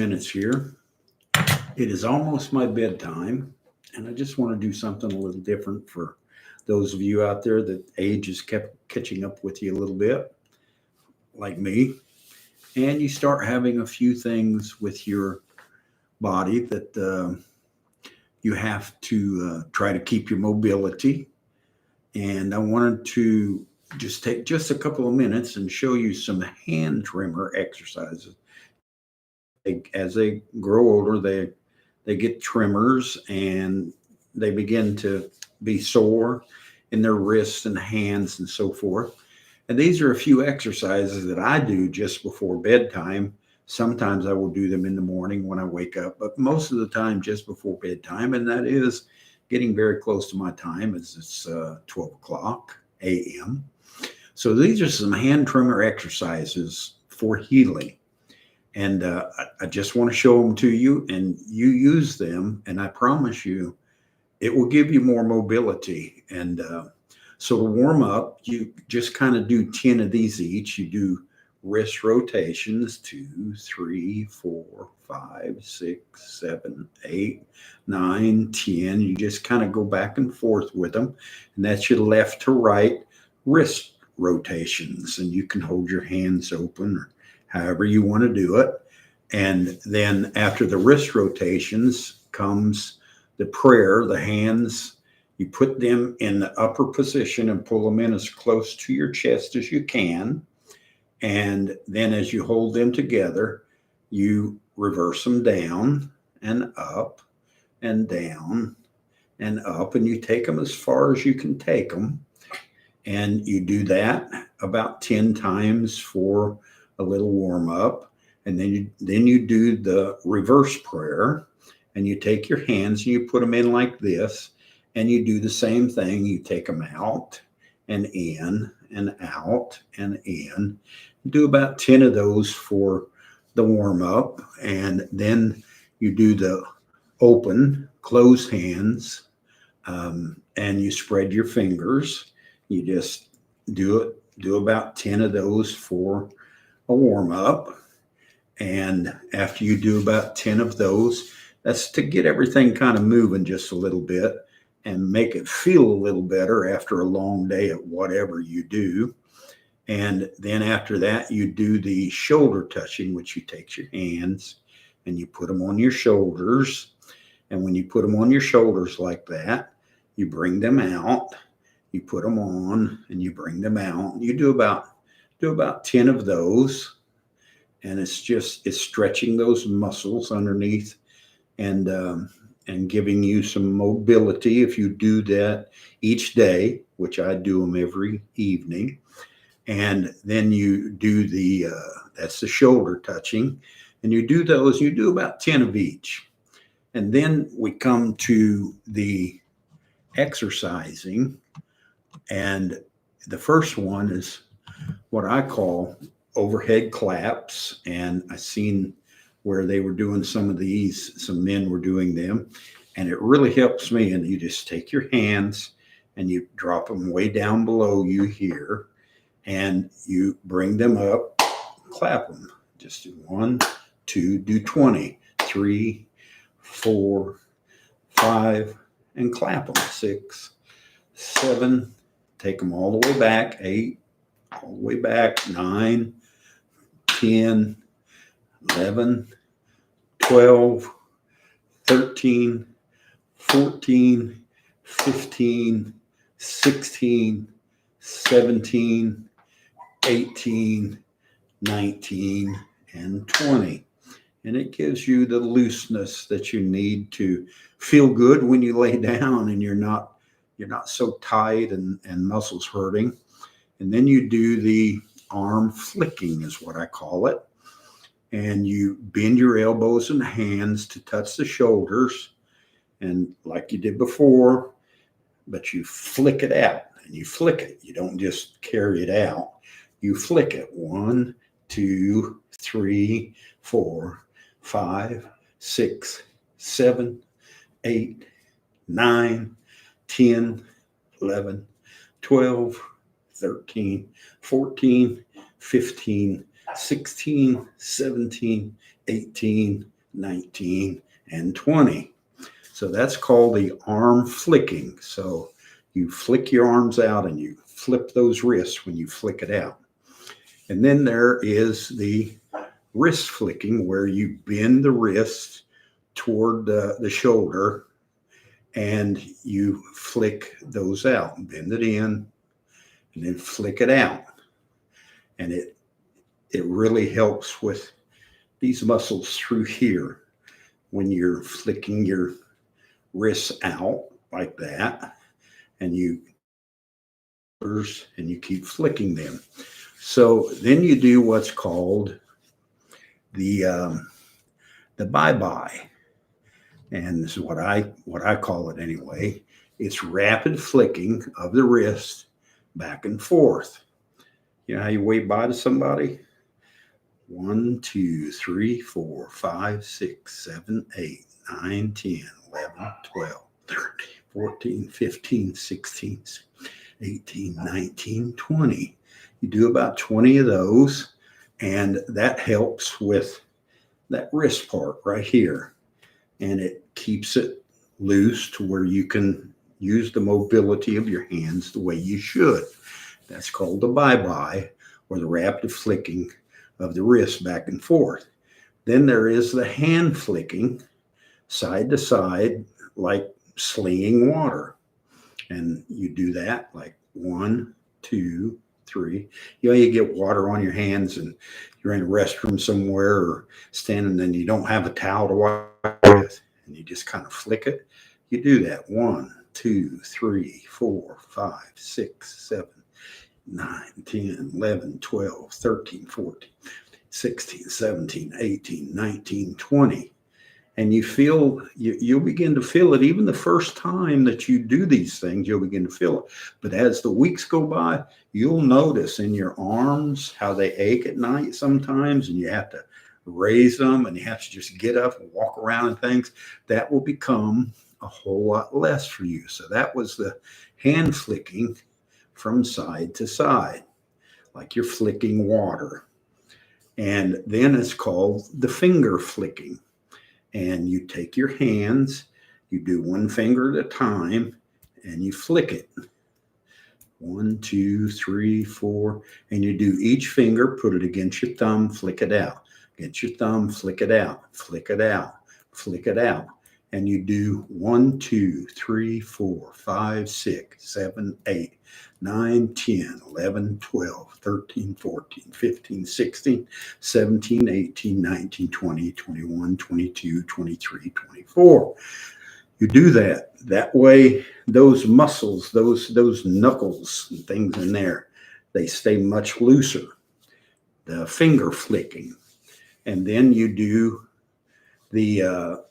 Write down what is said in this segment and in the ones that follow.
Minutes here. It is almost my bedtime, and I just want to do something a little different for those of you out there that age has kept catching up with you a little bit, like me. And you start having a few things with your body that you have to try to keep your mobility. And I wanted to just take just a couple of minutes and show you some hand tremor exercises. As they grow older, they get tremors and they begin to be sore in their wrists and hands and so forth. And these are a few exercises that I do just before bedtime. Sometimes I will do them in the morning when I wake up, but most of the time just before bedtime. And that is getting very close to my time as it's 12 o'clock a.m. So these are some hand tremor exercises for healing. And I just want to show them to you, and you use them, and I promise you it will give you more mobility. And so to warm up, you just kind of do 10 of these each. You do wrist rotations, 2, 3, 4, 5, 6, 7, 8, 9, 10. You just kind of go back and forth with them. And that's your left to right wrist rotations. And you can hold your hands open or however you want to do it. And then after the wrist rotations comes the prayer, the hands. You put them in the upper position and pull them in as close to your chest as you can. And then as you hold them together, you reverse them down and up and down and up. And you take them as far as you can take them. And you do that about 10 times for a little warm up. And then you do the reverse prayer, and you take your hands and you put them in like this, and you do the same thing. You take them out and in and out and in. Do about 10 of those for the warm up, and then you do the open, close hands, and you spread your fingers. You just do about 10 of those for a warm up. And after you do about 10 of those, that's to get everything kind of moving just a little bit and make it feel a little better after a long day at whatever you do. And then after that, you do the shoulder touching, which you take your hands and you put them on your shoulders. And when you put them on your shoulders like that, you bring them out, you put them on, and you bring them out. You do about 10 of those. And it's stretching those muscles underneath and giving you some mobility if you do that each day, which I do them every evening. And then you do that's the shoulder touching, and you do those. You do about 10 of each, and then we come to the exercising, and the first one is what I call overhead claps. And I seen where they were doing some of these, some men were doing them, and it really helps me. And you just take your hands and you drop them way down below you here, and you bring them up, clap them. Just do 1, 2, do 20, 3, 4, 5, and clap them. 6, 7, take them all the way back. 8, all the way back. 9, 10, 11, 12, 13, 14, 15, 16, 17, 18, 19, and 20. And it gives you the looseness that you need to feel good when you lay down and you're not so tight and muscles hurting. And then you do the arm flicking is what I call it. And you bend your elbows and hands to touch the shoulders, and like you did before, but you flick it out, and you flick it. You don't just carry it out. You flick it. 1, 2, 3, 4, 5, 6, 7, 8, 9, 10, 11, 12, 13, 14, 15, 16, 17, 18, 19, and 20. So that's called the arm flicking. So you flick your arms out and you flip those wrists when you flick it out. And then there is the wrist flicking, where you bend the wrist toward the shoulder and you flick those out, bend it in, and then flick it out. And it really helps with these muscles through here when you're flicking your wrists out like that, and you keep flicking them. So then you do what's called the bye-bye, and this is what I call it anyway. It's rapid flicking of the wrist back and forth. You know how you wave bye to somebody? 1, 2, 3, 4, 5, 6, 7, 8, 9, 10, 11, 12, 13, 14, 15, 16, 18, 19, 20. You do about 20 of those, and that helps with that wrist part right here. And it keeps it loose to where you can use the mobility of your hands the way you should. That's called the bye-bye, or the rapid flicking of the wrist back and forth. Then there is the hand flicking side to side, like slinging water. And you do that like 1, 2, 3. You get water on your hands and you're in a restroom somewhere or standing and you don't have a towel to wipe with, and you just kind of flick it. You do that 1, 2, 3, 4, 5, 6, 7, 9, 10, 11, 12, 13, 14, 16, 17, 18, 19, 20. And you'll begin to feel it. Even the first time that you do these things, you'll begin to feel it. But as the weeks go by, you'll notice in your arms how they ache at night sometimes, and you have to raise them and you have to just get up and walk around and things. That will become a whole lot less for you. So that was the hand flicking from side to side, like you're flicking water. And then it's called the finger flicking. And you take your hands, you do one finger at a time, and you flick it. 1, 2, 3, 4. And you do each finger, put it against your thumb, flick it out. Against your thumb, flick it out, flick it out, flick it out. And you do 1, 2, 3, 4, 5, 6, 7, 8, 9, 10, 11, 12, 13, 14, 15, 16, 17, 18, 19, 20, 21, 22, 23, 24. You do that. That way, those muscles, those knuckles and things in there, they stay much looser. The finger flicking. And then you do the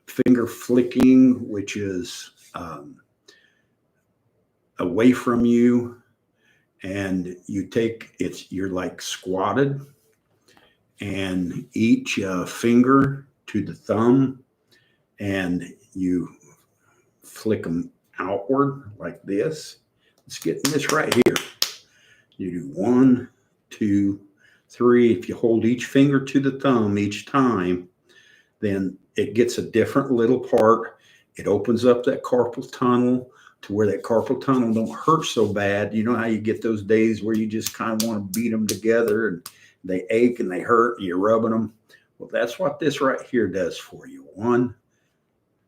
finger flicking, which is away from you, and you're like squatted, and each finger to the thumb, and you flick them outward like this. Let's get this right here. You do 1, 2, 3. If you hold each finger to the thumb each time, then it gets a different little part. It opens up that carpal tunnel to where that carpal tunnel don't hurt so bad. You know how you get those days where you just kind of want to beat them together and they ache and they hurt and you're rubbing them? Well, that's what this right here does for you. 1,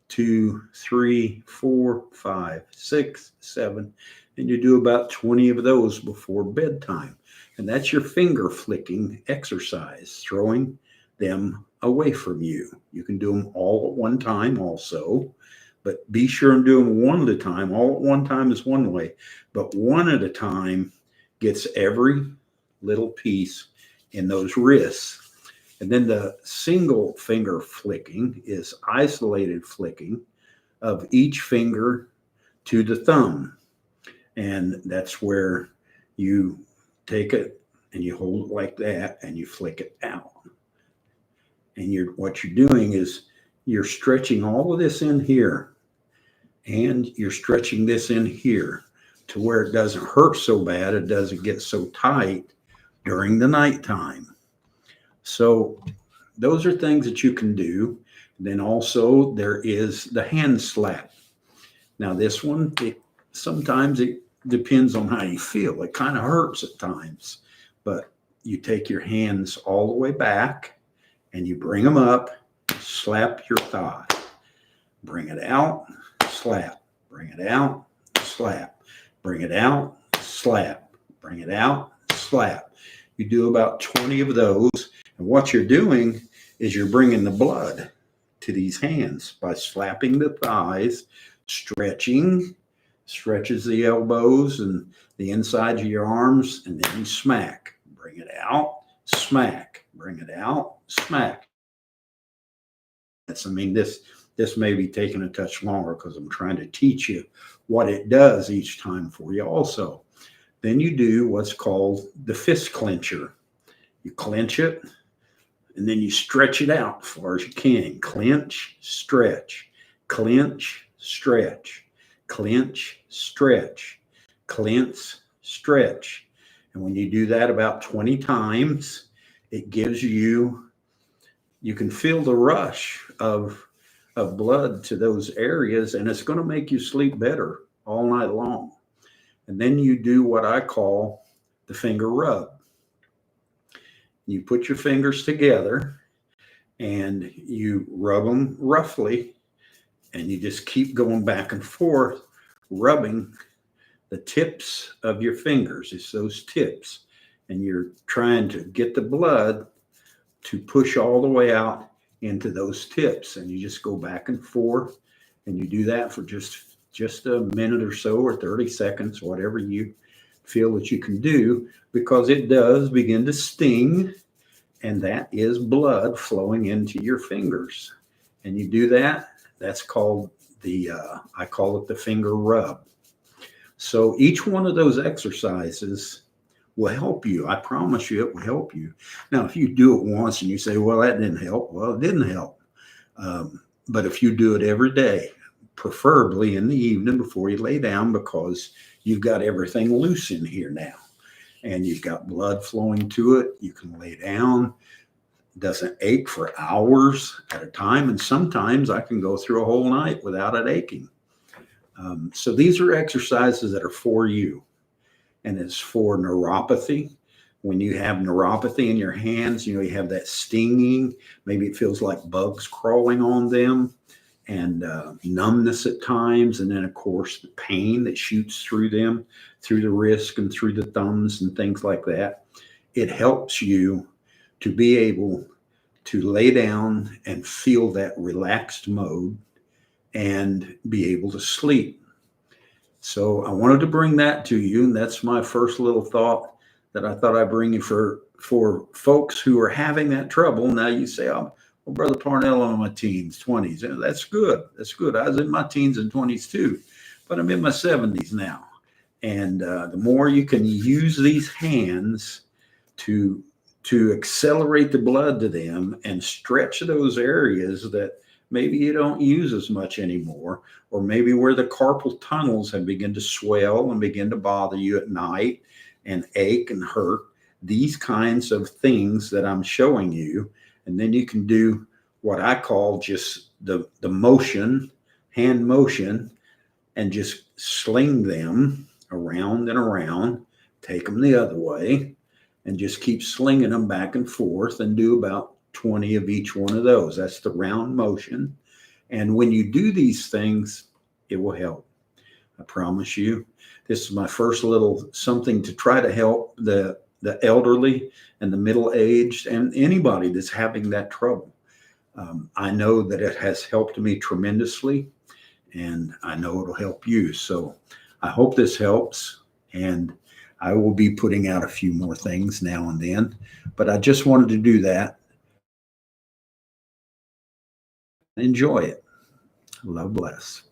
2, 3, 4, 5, 6, 7. And you do about 20 of those before bedtime. And that's your finger flicking exercise, throwing them away from you. You can do them all at one time also, but be sure and do them one at a time. All at one time is one way, but one at a time gets every little piece in those wrists. And then the single finger flicking is isolated flicking of each finger to the thumb. And that's where you take it and you hold it like that and you flick it out. And what you're doing is you're stretching all of this in here, and you're stretching this in here to where it doesn't hurt so bad. It doesn't get so tight during the nighttime. So those are things that you can do. Then also there is the hand slap. Now this one, sometimes it depends on how you feel. It kind of hurts at times, but you take your hands all the way back and you bring them up, slap your thigh, bring it out, slap, bring it out, slap, bring it out, slap, bring it out, slap. You do about 20 of those. And what you're doing is you're bringing the blood to these hands by slapping the thighs, stretching, stretches the elbows and the insides of your arms, and then you smack. Bring it out, smack. Bring it out, smack. This may be taking a touch longer because I'm trying to teach you what it does each time for you also. Then you do what's called the fist clencher. You clench it, and then you stretch it out as far as you can. Clench, stretch, clench, stretch, clench, stretch, clench, stretch. And when you do that about 20 times, it gives you can feel the rush of blood to those areas, and it's going to make you sleep better all night long. And then you do what I call the finger rub. You put your fingers together and you rub them roughly, and you just keep going back and forth, rubbing the tips of your fingers. It's those tips. And you're trying to get the blood to push all the way out into those tips. And you just go back and forth, and you do that for just a minute or so, or 30 seconds, whatever you feel that you can do, because it does begin to sting, and that is blood flowing into your fingers. And you do that, that's called I call it the finger rub. So each one of those exercises will help you. I promise you it will help you. Now, if you do it once and you say, well, that didn't help, well, it didn't help. But if you do it every day, preferably in the evening before you lay down, because you've got everything loose in here now and you've got blood flowing to it, you can lay down. It doesn't ache for hours at a time. And sometimes I can go through a whole night without it aching. So these are exercises that are for you. And it's for neuropathy. When you have neuropathy in your hands, you have that stinging. Maybe it feels like bugs crawling on them, and numbness at times. And then, of course, the pain that shoots through them, through the wrist and through the thumbs and things like that. It helps you to be able to lay down and feel that relaxed mode and be able to sleep. So I wanted to bring that to you, and that's my first little thought that I thought I'd bring you for folks who are having that trouble. Now you say, oh, well, Brother Parnell, I'm in my teens, 20s. And that's good. That's good. I was in my teens and 20s too, but I'm in my 70s now. And the more you can use these hands to accelerate the blood to them and stretch those areas that maybe you don't use as much anymore, or maybe where the carpal tunnels have begun to swell and begin to bother you at night and ache and hurt, these kinds of things that I'm showing you. And then you can do what I call just the motion, hand motion, and just sling them around and around, take them the other way, and just keep slinging them back and forth, and do about 20 of each one of those. That's the round motion. And when you do these things, it will help. I promise you. This is my first little something to try to help the elderly and the middle-aged and anybody that's having that trouble. I know that it has helped me tremendously, and I know it'll help you. So I hope this helps, and I will be putting out a few more things now and then, but I just wanted to do that. Enjoy it. Love bless.